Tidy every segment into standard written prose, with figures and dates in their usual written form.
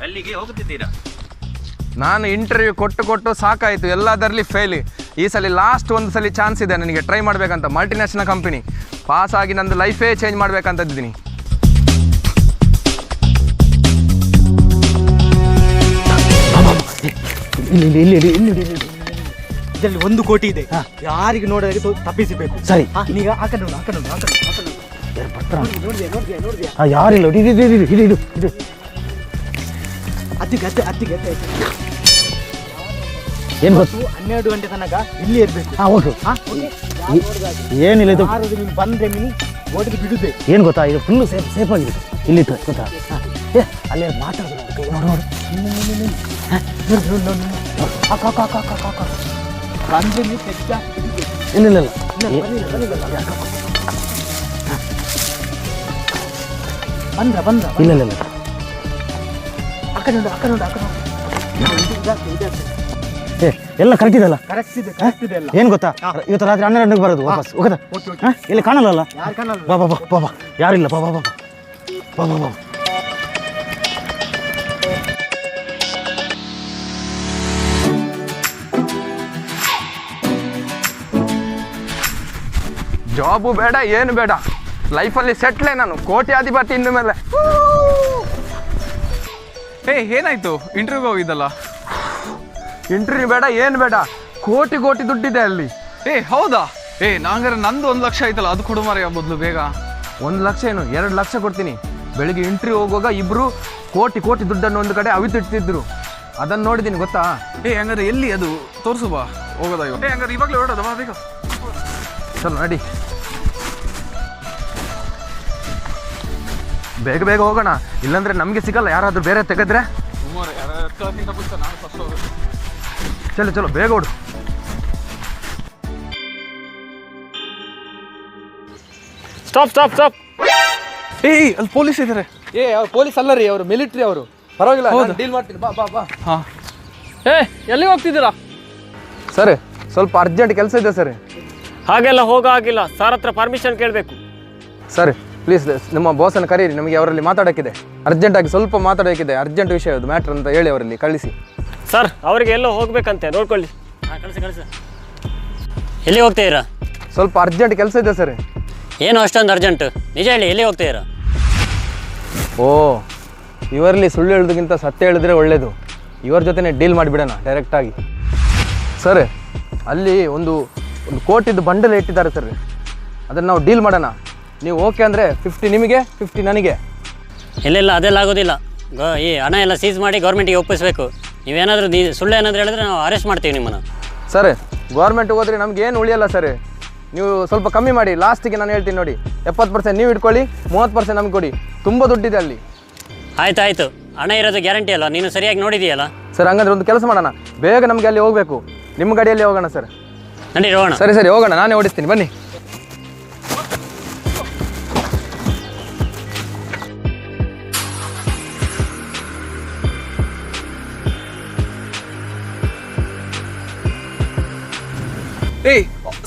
ಅಲ್ಲಿಗೆ ಹೋಗುತ್ತಿದ್ದೀರಾ? ನಾನು ಇಂಟರ್ವ್ಯೂ ಕೊಟ್ಟು ಸಾಕಾಯಿತು, ಎಲ್ಲದರಲ್ಲಿ ಫೇಲ್. ಈ ಸಲ ಲಾಸ್ಟ್ ಒಂದು ಸಲ ಚಾನ್ಸ್ ಇದೆ ನನಗೆ ಟ್ರೈ ಮಾಡಬೇಕಂತ. ಮಲ್ಟಿನ್ಯಾಷನಲ್ ಕಂಪನಿ ಪಾಸ್ ಆಗಿ ನಂದು ಲೈಫೇ ಚೇಂಜ್ ಮಾಡಬೇಕಂತ ಇದ್ದೀನಿ. ಇದರಲ್ಲಿ 1 ಕೋಟಿ ಇದೆ. ಯಾರಿಗೆ ನೋಡೋದಕ್ಕೆ ತಪ್ಪಿಸಬೇಕು. ಸರಿ ಈಗ ಆ ಕಡೆ ನೋಡು. ಯಾರಿಲ್ಲ ಇದು ಅತ್ತಿಗೆ ಏನು ಗೊತ್ತು 12 ಗಂಟೆ ತನಕ ಇಲ್ಲಿ ಇರಬೇಕು. ಓಕೆ ಏನಿಲ್ಲ ಇದು ನೀವು ಬಂದ್ರೆ ಮಿನಿ ಓಟಿಗೆ ಬಿಡುದೆ. ಏನು ಗೊತ್ತಾ, ಇದು ಫುಲ್ಲು ಸೇಫ್ ಆಗಿದೆ ಇಲ್ಲಿ ಗೊತ್ತಾ. ಅಲ್ಲೇ ಮಾತಾಡೋದು ನೋಡು ಬಂದ್ರೆ ನೀವು ತೆಗ್ದ ಇಲ್ಲ ಬಂದ್ರ ಇಲ್ಲ ಆ ಕಡೆ ನೋಡು. ಎಲ್ಲ ಕರೆಕ್ಟ್ ಇದೆಲ್ಲ. ಕರೆಕ್ಟ್ ಇದೆ ಎಲ್ಲ. ಏನು ಗೊತ್ತಾ, ಇವತ್ತು ರಾತ್ರಿ 12 ಗಂಟೆಗೆ ಬರೋದು ವಾಪಸ್. ಓಕೆದಾ? ಇಲ್ಲಿ ಕಾಣಲ್ಲ. ಯಾರು ಕಾಣಲ್ಲ? ಬಾ ಯಾರಿಲ್ಲ. ಬಾ ಜಾಬು ಬೇಡ, ಏನು ಬೇಡ, ಲೈಫಲ್ಲಿ ಸೆಟ್ಲೇ ನಾನು, ಕೋಟ್ಯಾಧಿಪತಿ ಇನ್ನು ಮೇಲೆ. ಏನಾಯ್ತು? ಇಂಟರ್ವ್ಯೂಗೆ ಹೋಗಿದ್ದಲ್ಲ? ಇಂಟರ್ವ್ಯೂ ಬೇಡ, ಏನು ಬೇಡ, ಕೋಟಿ ದುಡ್ಡಿದೆ ಅಲ್ಲಿ. ಹೌದಾ? ನಂಗಾರೆ ನಂದು 1 ಲಕ್ಷ ಆಯ್ತಲ್ಲ, ಅದು ಕೊಡು ಮಾರಾಯ ಮೊದಲು ಬೇಗ. 1 ಲಕ್ಷ ಏನು, 2 ಲಕ್ಷ ಕೊಡ್ತೀನಿ. ಬೆಳಿಗ್ಗೆ ಇಂಟರ್ವ್ಯೂ ಹೋಗುವಾಗ ಇಬ್ಬರು ಕೋಟಿ ದುಡ್ಡನ್ನು ಒಂದು ಕಡೆ ಅವಿತಿಡ್ತಿದ್ರು, ಅದನ್ನು ನೋಡಿದ್ದೀನಿ ಗೊತ್ತಾ. ಹಂಗಾರೆ ಎಲ್ಲಿ ಅದು ತೋರಿಸು ಬಾ, ಹೋಗೋದ ಇವಾಗ. ಹಂಗಾರೆ ಇವಾಗಲೇ ಹೊರಡೋದ ಬಾ ಬೇಗ. ಚಲೋ ನಡಿ, ಬೇಗ ಹೋಗೋಣ, ಇಲ್ಲಾಂದ್ರೆ ನಮಗೆ ಸಿಗಲ್ಲ. ಯಾರಾದ್ರೂ ಬೇರೆ ತೆಗೆದ್ರೆ ಚಲೋ ಬೇಗ ಓಡು. ಸ್ಟಾಪ್. ಅಲ್ಲಿ ಪೊಲೀಸ್ ಇದ್ದಾರೆ. ಅವ್ರು ಪೊಲೀಸ್ ಅಲ್ಲ ರೀ, ಅವರು ಮಿಲಿಟ್ರಿ, ಅವರು ಪರವಾಗಿಲ್ಲ, ಡೀಲ್ ಮಾಡ್ತೀನಿ. ಬಾ. ಹಾಂ. ಎಲ್ಲಿಗೆ ಹೋಗ್ತಿದ್ದೀರಾ? ಸರ್ ಸ್ವಲ್ಪ ಅರ್ಜೆಂಟ್ ಕೆಲಸ ಇದೆ ಸರ್. ಹಾಗೆಲ್ಲ ಹೋಗಿಲ್ಲ, ಸರ್ ಹತ್ರ ಪರ್ಮಿಷನ್ ಕೇಳಬೇಕು. ಸರ್ ಪ್ಲೀಸ್ ನಿಮ್ಮ ಬಾಸನ್ನು ಕರೀರಿ, ನಮಗೆ ಅವರಲ್ಲಿ ಮಾತಾಡೋಕ್ಕಿದೆ, ಅರ್ಜೆಂಟಾಗಿ ಸ್ವಲ್ಪ ಮಾತಾಡೋಕ್ಕಿದೆ, ಅರ್ಜೆಂಟ್ ವಿಷಯ ಅದು, ಮ್ಯಾಟ್ರ್ ಅಂತ ಹೇಳಿ ಅವರಲ್ಲಿ ಕಳಿಸಿ. ಸರ್ ಅವರಿಗೆ ಎಲ್ಲೋ ಹೋಗ್ಬೇಕಂತೆ, ನೋಡ್ಕೊಳ್ಳಿ. ಕಳಿಸಿ. ಎಲ್ಲಿ ಹೋಗ್ತೀರಾ? ಸ್ವಲ್ಪ ಅರ್ಜೆಂಟ್ ಕೆಲಸ ಇದೆ ಸರ್. ಏನು ಅಷ್ಟೊಂದು ಅರ್ಜೆಂಟ್? ನಿಜ ಹೇಳಿ, ಎಲ್ಲಿ ಹೋಗ್ತೀರಾ? ಇವರಲ್ಲಿ ಸುಳ್ಳು ಹೇಳೋದಕ್ಕಿಂತ ಸತ್ಯ ಹೇಳಿದ್ರೆ ಒಳ್ಳೇದು. ಇವರ ಜೊತೆನೇ ಡೀಲ್ ಮಾಡಿಬಿಡೋಣ ಡೈರೆಕ್ಟಾಗಿ. ಸರ್ ಅಲ್ಲಿ ಒಂದು ಕೋಟಿದು ಬಂಡಲ್ ಇಟ್ಟಿದ್ದಾರೆ ಸರ್, ಅದನ್ನು ನಾವು ಡೀಲ್ ಮಾಡೋಣ. ನೀವು ಓಕೆ ಅಂದರೆ 50 ನಿಮಗೆ, 50 ನನಗೆ. ಇಲ್ಲ ಅದೆಲ್ಲ ಆಗೋದಿಲ್ಲ. ಈ ಹಣ ಎಲ್ಲ ಸೀಸ್ ಮಾಡಿ ಗೌರ್ಮೆಂಟಿಗೆ ಒಪ್ಪಿಸಬೇಕು. ನೀವೇನಾದರೂ ಸುಳ್ಳು ಏನಾದರೂ ಹೇಳಿದ್ರೆ ನಾವು ಅರೆಸ್ಟ್ ಮಾಡ್ತೀವಿ ನಿಮ್ಮನ್ನು. ಸರ್ ಗೌರ್ಮೆಂಟ್ಗೆ ಹೋದರೆ ನಮ್ಗೆ ಏನು ಉಳಿಯಲ್ಲ ಸರ್, ನೀವು ಸ್ವಲ್ಪ ಕಮ್ಮಿ ಮಾಡಿ. ಲಾಸ್ಟಿಗೆ ನಾನು ಹೇಳ್ತೀನಿ ನೋಡಿ, 70% ನೀವು ಇಟ್ಕೊಳ್ಳಿ, 30% ನಮ್ಗೆ ಕೊಡಿ, ತುಂಬ ದುಡ್ಡಿದೆ ಅಲ್ಲಿ. ಆಯ್ತು, ಹಣ ಇರೋದು ಗ್ಯಾರಂಟಿ ಅಲ್ಲ, ನೀನು ಸರಿಯಾಗಿ ನೋಡಿದೀಯಲ್ಲ. ಸರ್ ಹಂಗಂದ್ರೆ ಒಂದು ಕೆಲಸ ಮಾಡೋಣ, ಬೇಗ ನಮಗೆ ಅಲ್ಲಿ ಹೋಗಬೇಕು, ನಿಮ್ಮ ಗಾಡಿಯಲ್ಲಿ ಹೋಗೋಣ ಸರ್. ನಡಿ ಹೋಗೋಣ. ಸರಿ ಹೋಗೋಣ, ನಾನೇ ಓಡಿಸ್ತೀನಿ, ಬನ್ನಿ.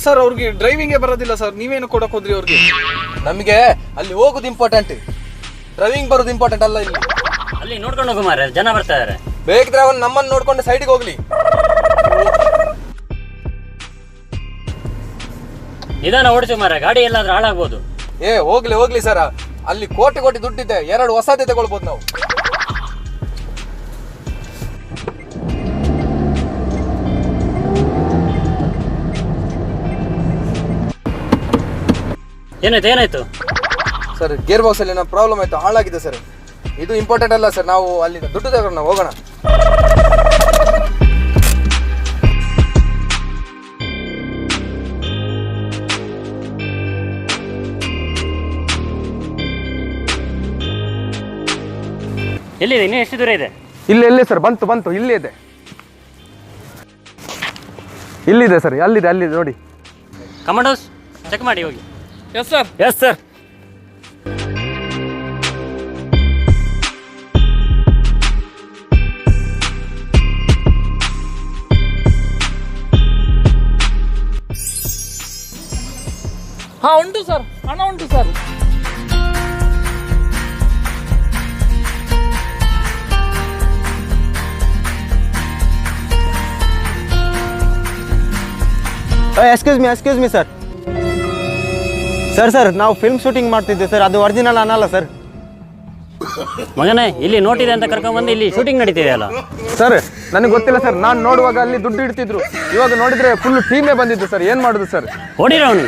ಸರ್ ಅವ್ರಿಗೆ ಡ್ರೈವಿಂಗೇ ಬರೋದಿಲ್ಲ ಸರ್, ನೀವೇನು ಕೊಡಕ್ಕೆ ಹೋದ್ರಿ ಅವ್ರಿಗೆ? ನಮಗೆ ಅಲ್ಲಿ ಹೋಗೋದು ಇಂಪಾರ್ಟೆಂಟ್, ಡ್ರೈವಿಂಗ್ ಬರೋದು ಇಂಪಾರ್ಟೆಂಟ್ ಅಲ್ಲ. ಇಲ್ಲಿ ಅಲ್ಲಿ ನೋಡ್ಕೊಂಡು ಹೋಗು ಮಾರ್ರೆ, ಜನ ಬರ್ತಾ ಇದ್ದಾರೆ. ಬೇಕಿದ್ರೆ ಅವನು ನಮ್ಮನ್ನು ನೋಡ್ಕೊಂಡು ಸೈಡಿಗೆ ಹೋಗ್ಲಿ. ನಿಧಾನ ಓಡಿಸು ಮಾರ್ರೆ, ಗಾಡಿ ಎಲ್ಲಾದ್ರೂ ಹಾಳಾಗ್ಬೋದು. ಹೋಗ್ಲಿ ಸರ್, ಅಲ್ಲಿ ಕೋಟಿ ದುಡ್ಡಿದೆ, 2 ಹೊಸದೇ ತಗೊಳ್ಬೋದು ನಾವು. ಏನಾಯ್ತು? ಸರ್ ಗೇರ್ ಬಾಕ್ಸ್ ಅಲ್ಲಿ ಪ್ರಾಬ್ಲಮ್ ಆಯ್ತು, ಹಾಳಾಗಿದೆ ಸರ್. ಇದು ಇಂಪಾರ್ಟೆಂಟ್ ಅಲ್ಲ ಸರ್, ನಾವು ಅಲ್ಲಿಂದ ದುಡ್ಡು ತಗೊಂಡು ನಾವು ಹೋಗೋಣ. ಎಲ್ಲಿದೆ? ಇನ್ನೂ ಎಷ್ಟು ದೂರ ಇದೆ? ಇಲ್ಲೇ ಸರ್, ಬಂತು ಇಲ್ಲೇ ಇದೆ. ಇಲ್ಲಿದೆ ಸರ್, ಅಲ್ಲಿದೆ ನೋಡಿ. ಕಮಾಂಡೋಸ್ ಚೆಕ್ ಮಾಡಿ ಹೋಗಿ. Yes sir. ಹಾಂ ಉಂಟು ಸರ್, ಹಣ ಉಂಟು sir. Excuse me sir. Sir ನಾವು ಫಿಲ್ಮ್ ಶೂಟಿಂಗ್ ಮಾಡ್ತಿದ್ದೆ ಸರ್, ಅದು ಒರಿಜಿನಲ್ ಅನ್ನಲ್ಲ ಸರ್. ಮಗನೇ ಇಲ್ಲಿ ನೋಟಿದೆ ಅಂತ ಕರ್ಕೊಂಡ್ಬಂದು ಇಲ್ಲಿ ಶೂಟಿಂಗ್ ನಡೀತಿದೆ ಅಲ್ಲ. ಸರ್ ನನಗೆ ಗೊತ್ತಿಲ್ಲ ಸರ್, ನಾನು ನೋಡುವಾಗ ಅಲ್ಲಿ ದುಡ್ಡು ಇಡ್ತಿದ್ರು, ಇವಾಗ ನೋಡಿದ್ರೆ ಫುಲ್ ಟೀಮೇ ಬಂದಿದ್ದು ಸರ್, ಏನು ಮಾಡೋದು ಸರ್? ಹೊಡಿರೋ ಅವನು.